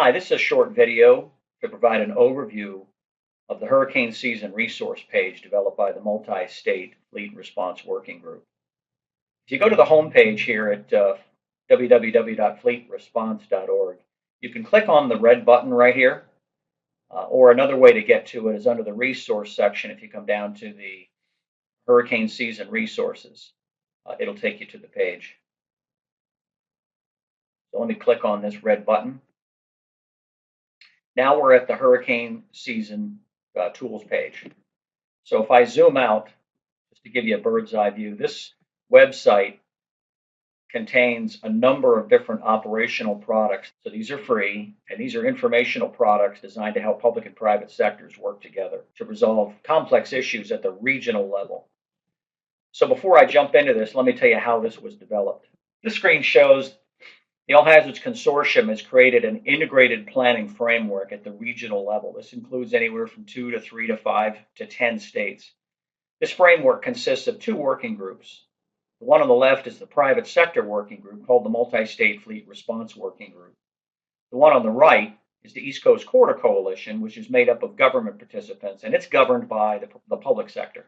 Hi, this is a short video to provide an overview of the hurricane season resource page developed by the Multi-State Fleet Response Working Group. If you go to the home page here at www.fleetresponse.org, you can click on the red button right here, or another way to get to it is under the resource section. If you come down to the hurricane season resources, it'll take you to the page. So let me click on this red button. Now we're at the hurricane season tools page. So if I zoom out, just to give you a bird's eye view, this website contains a number of different operational products. So these are free, and these are informational products designed to help public and private sectors work together to resolve complex issues at the regional level. So before I jump into this, let me tell you how this was developed. This screen shows the Hazards Consortium has created an integrated planning framework at the regional level. This includes anywhere from 2 to 3 to 5 to 10 states. This framework consists of two working groups. The one on the left is the private sector working group called the Multi-State Fleet Response Working Group. The one on the right is the East Coast Corridor Coalition, which is made up of government participants, and it's governed by the public sector.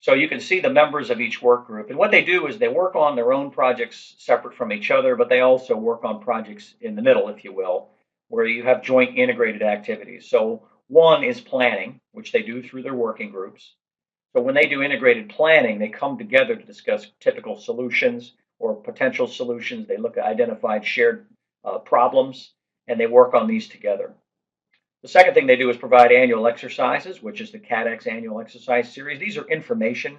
So you can see the members of each work group. And what they do is they work on their own projects separate from each other, but they also work on projects in the middle, if you will, where you have joint integrated activities. So one is planning, which they do through their working groups. So when they do integrated planning, they come together to discuss typical solutions or potential solutions. They look at identified shared problems, and they work on these together. The second thing they do is provide annual exercises, which is the CADEX annual exercise series. These are information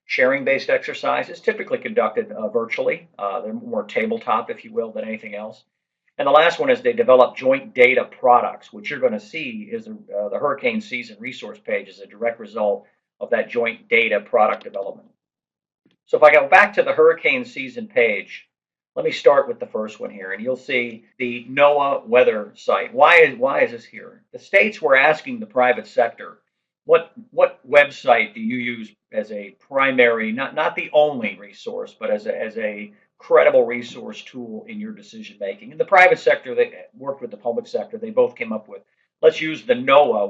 sharing based exercises, typically conducted virtually. They're more tabletop, if you will, than anything else. And the last one is they develop joint data products, which you're going to see is the hurricane season resource page is a direct result of that joint data product development. So if I go back to the hurricane season page, let me start with the first one here, and you'll see the NOAA Weather site. Why is this here? The states were asking the private sector, what website do you use as a primary, not the only resource, but as a credible resource tool in your decision making? In the private sector, they worked with the public sector. They both came up with, let's use the NOAA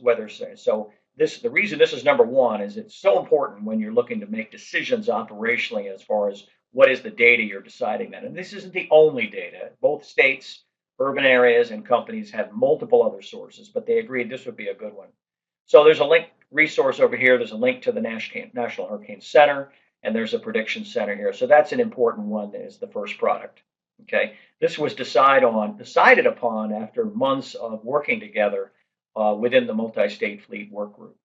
Weather site. So the reason this is number one is it's so important when you're looking to make decisions operationally as far as what is the data you're deciding that. And this isn't the only data. Both states, urban areas, and companies have multiple other sources, but they agreed this would be a good one. So there's a link resource over here. There's a link to the National Hurricane Center, and there's a prediction center here. So that's an important one as the first product. Okay, this was decided upon after months of working together within the Multi-State Fleet Work Group.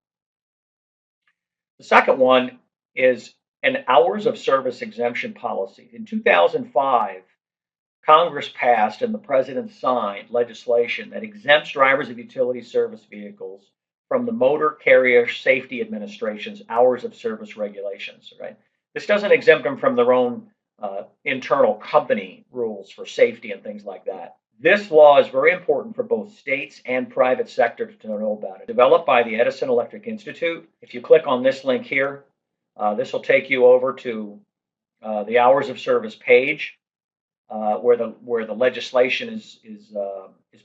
The second one is an hours of service exemption policy. In 2005, Congress passed and the President signed legislation that exempts drivers of utility service vehicles from the Motor Carrier Safety Administration's hours of service regulations. Right? This doesn't exempt them from their own internal company rules for safety and things like that. This law is very important for both states and private sector to know about it. Developed by the Edison Electric Institute. If you click on this link here, this will take you over to the hours of service page, where the legislation is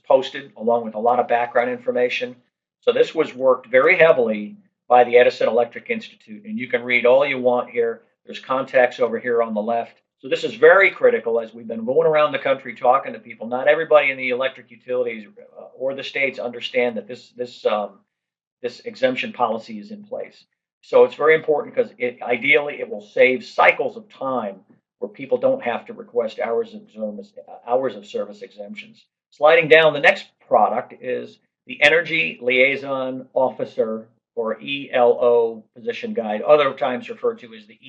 posted, along with a lot of background information. So this was worked very heavily by the Edison Electric Institute, and you can read all you want here. There's contacts over here on the left. So this is very critical as we've been going around the country talking to people. Not everybody in the electric utilities or the states understand that this exemption policy is in place. So it's very important because ideally it will save cycles of time where people don't have to request hours of service exemptions. Sliding down, the next product is the Energy Liaison Officer, or ELO position guide, other times referred to as the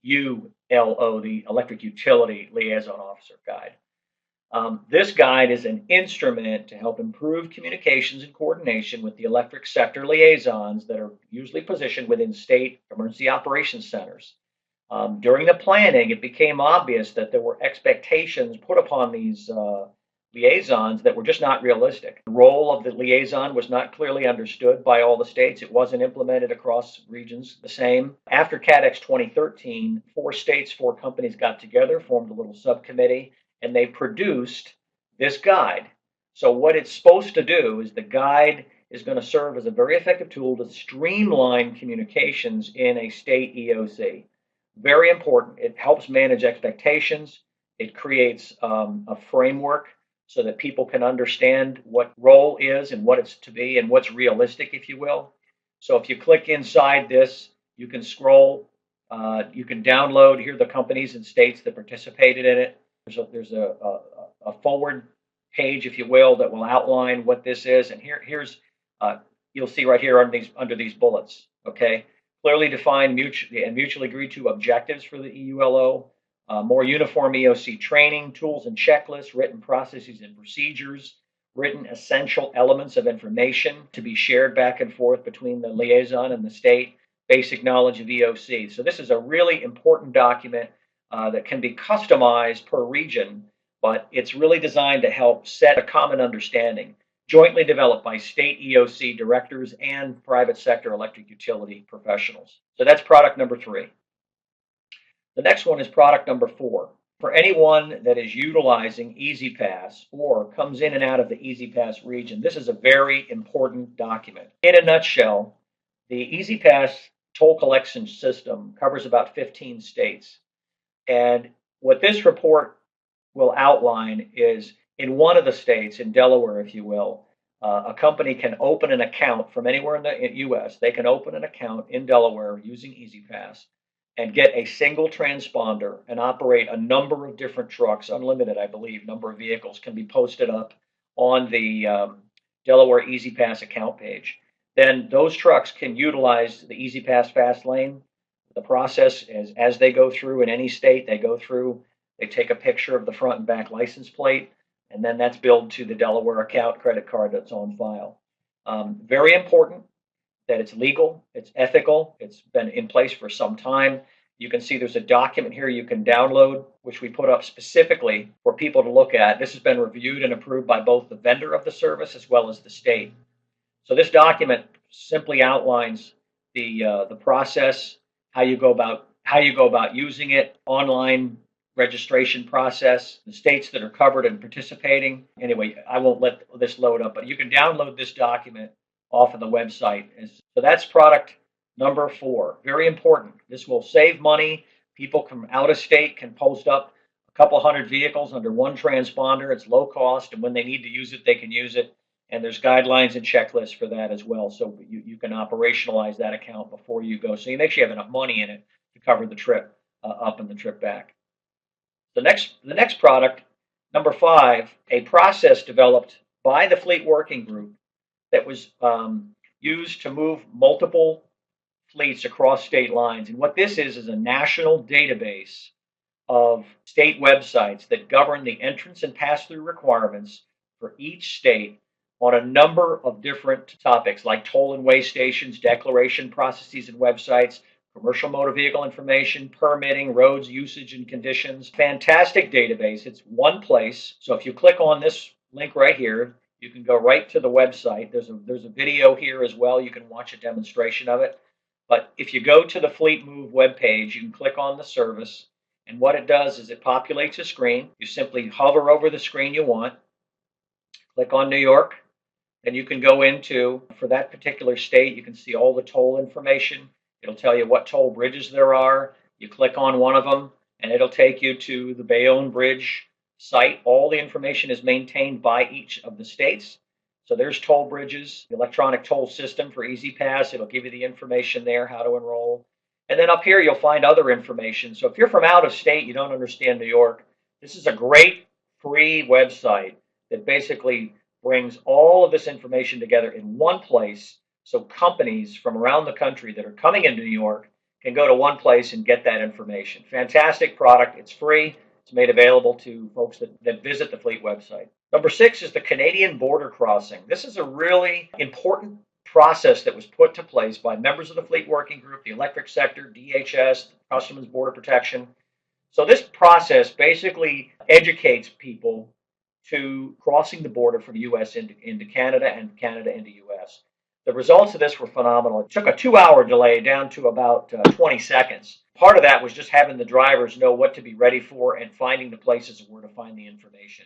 EULO, the Electric Utility Liaison Officer guide. This guide is an instrument to help improve communications and coordination with the electric sector liaisons that are usually positioned within state emergency operations centers. During the planning, it became obvious that there were expectations put upon these liaisons that were just not realistic. The role of the liaison was not clearly understood by all the states. It wasn't implemented across regions the same. After CADEX 2013, 4 states, 4 companies got together, formed a little subcommittee, and they produced this guide. So what it's supposed to do is the guide is going to serve as a very effective tool to streamline communications in a state EOC. Very important. It helps manage expectations. It creates a framework so that people can understand what role is and what it's to be and what's realistic, if you will. So if you click inside this, you can scroll, you can download. Here are the companies and states that participated in it. There's a forward page, if you will, that will outline what this is. And here's you'll see right here under these bullets. Okay, clearly defined mutually agreed to objectives for the EULO. More uniform EOC training, tools and checklists, written processes and procedures, written essential elements of information to be shared back and forth between the liaison and the state, basic knowledge of EOC. So this is a really important document that can be customized per region, but it's really designed to help set a common understanding, jointly developed by state EOC directors and private sector electric utility professionals. So that's product number 3. The next one is product number 4. For anyone that is utilizing E-ZPass or comes in and out of the E-ZPass region, this is a very important document. In a nutshell, the E-ZPass toll collection system covers about 15 states. And what this report will outline is in one of the states, in Delaware, if you will, a company can open an account from anywhere in the U.S. They can open an account in Delaware using E-ZPass and get a single transponder and operate a number of different trucks, unlimited, I believe, number of vehicles can be posted up on the Delaware E-ZPass account page. Then those trucks can utilize the E-ZPass fast lane. The process is as they go through in any state, they take a picture of the front and back license plate, and then that's billed to the Delaware account credit card that's on file. Very important that it's legal, it's ethical, it's been in place for some time. You can see there's a document here you can download, which we put up specifically for people to look at. This has been reviewed and approved by both the vendor of the service as well as the state. So this document simply outlines the process, how you go about using it, online registration process, the states that are covered and participating. Anyway, I won't let this load up, but you can download this document off of the website. So that's product number 4. Very important. This will save money. People from out of state can post up a couple hundred vehicles under one transponder. It's low cost, and when they need to use it, they can use it. And there's guidelines and checklists for that as well. So you can operationalize that account before you go. So you make sure you have enough money in it to cover the trip up and the trip back. The next product, number 5, a process developed by the Fleet Working Group that was used to move multiple fleets across state lines. And what this is a national database of state websites that govern the entrance and pass-through requirements for each state on a number of different topics like toll and weigh stations, declaration processes and websites, commercial motor vehicle information, permitting, roads usage and conditions. Fantastic database. It's one place. So if you click on this link right here, you can go right to the website. There's a video here as well. You can watch a demonstration of it. But if you go to the Fleet Move webpage, you can click on the service. And what it does is it populates a screen. You simply hover over the screen you want. Click on New York. And you can go into, for that particular state, you can see all the toll information. It'll tell you what toll bridges there are. You click on one of them, and it'll take you to the Bayonne Bridge site. All the information is maintained by each of the states. So there's toll bridges, the electronic toll system for E-ZPass. It'll give you the information there, how to enroll. And then up here, you'll find other information. So if you're from out of state, you don't understand New York, this is a great free website that basically brings all of this information together in one place. So companies from around the country that are coming into New York can go to one place and get that information. Fantastic product. It's free. It's made available to folks that visit the Fleet website. Number 6 is the Canadian border crossing. This is a really important process that was put to place by members of the Fleet Working Group, the electric sector, DHS, Customs and Border Protection. So this process basically educates people to crossing the border from U.S. into Canada and Canada into U.S. The results of this were phenomenal. It took a 2-hour delay down to about 20 seconds. Part of that was just having the drivers know what to be ready for and finding the places where to find the information.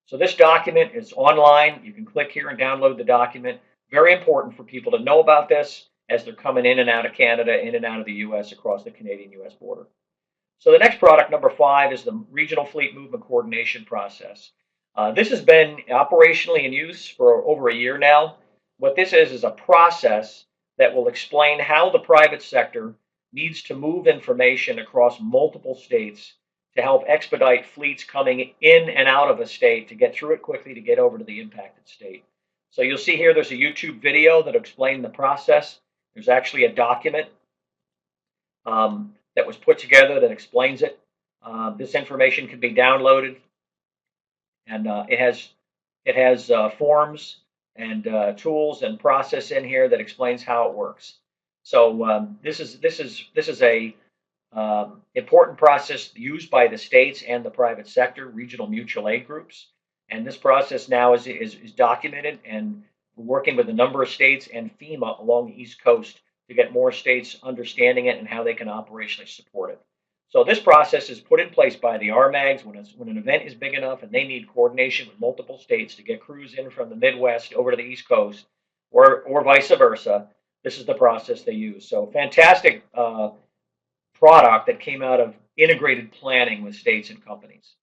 So this document is online. You can click here and download the document. Very important for people to know about this as they're coming in and out of Canada, in and out of the U.S. across the Canadian-U.S. border. So the next product, number 5, is the Regional Fleet Movement Coordination Process. This has been operationally in use for over a year now. What this is a process that will explain how the private sector needs to move information across multiple states to help expedite fleets coming in and out of a state to get through it quickly to get over to the impacted state. So you'll see here there's a YouTube video that explains the process. There's actually a document that was put together that explains it. This information can be downloaded, and it has forms and tools and process in here that explains how it works. So this is a important process used by the states and the private sector, regional mutual aid groups, and this process now is documented, and we're working with a number of states and FEMA along the East Coast to get more states understanding it and how they can operationally support it. So this process is put in place by the RMAGs when an event is big enough and they need coordination with multiple states to get crews in from the Midwest over to the East Coast, or vice versa. This is the process they use. So fantastic product that came out of integrated planning with states and companies.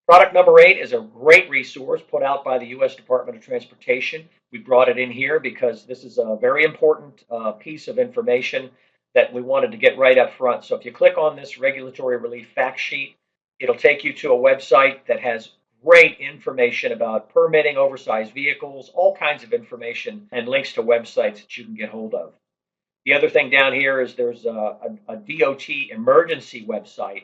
Product number 8 is a great resource put out by the U.S. Department of Transportation. We brought it in here because this is a very important piece of information that we wanted to get right up front. So if you click on this regulatory relief fact sheet, it'll take you to a website that has great information about permitting oversized vehicles, all kinds of information, and links to websites that you can get hold of. The other thing down here is there's a DOT emergency website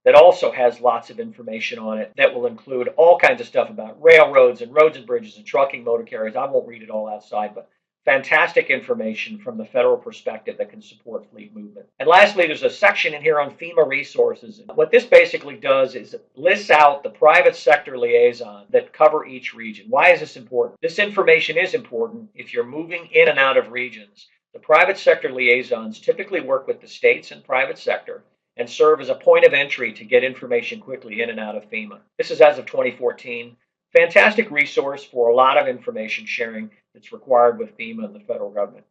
that also has lots of information on it that will include all kinds of stuff about railroads and roads and bridges and trucking, motor carriers. I won't read it all outside, but fantastic information from the federal perspective that can support fleet movement. And lastly, there's a section in here on FEMA resources. What this basically does is it lists out the private sector liaison that cover each region. Why is this important? This information is important if you're moving in and out of regions. The private sector liaisons typically work with the states and private sector and serve as a point of entry to get information quickly in and out of FEMA. This is as of 2014. Fantastic resource for a lot of information sharing that's required with FEMA and the federal government.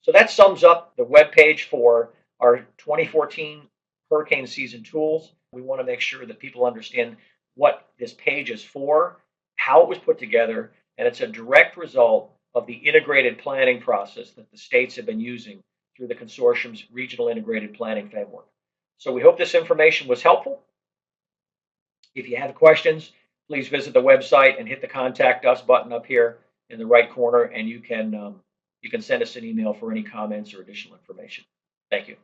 So that sums up the webpage for our 2014 hurricane season tools. We want to make sure that people understand what this page is for, how it was put together, and it's a direct result of the integrated planning process that the states have been using through the consortium's regional integrated planning framework. So we hope this information was helpful. If you have questions, please visit the website and hit the Contact Us button up here in the right corner, and you can send us an email for any comments or additional information. Thank you.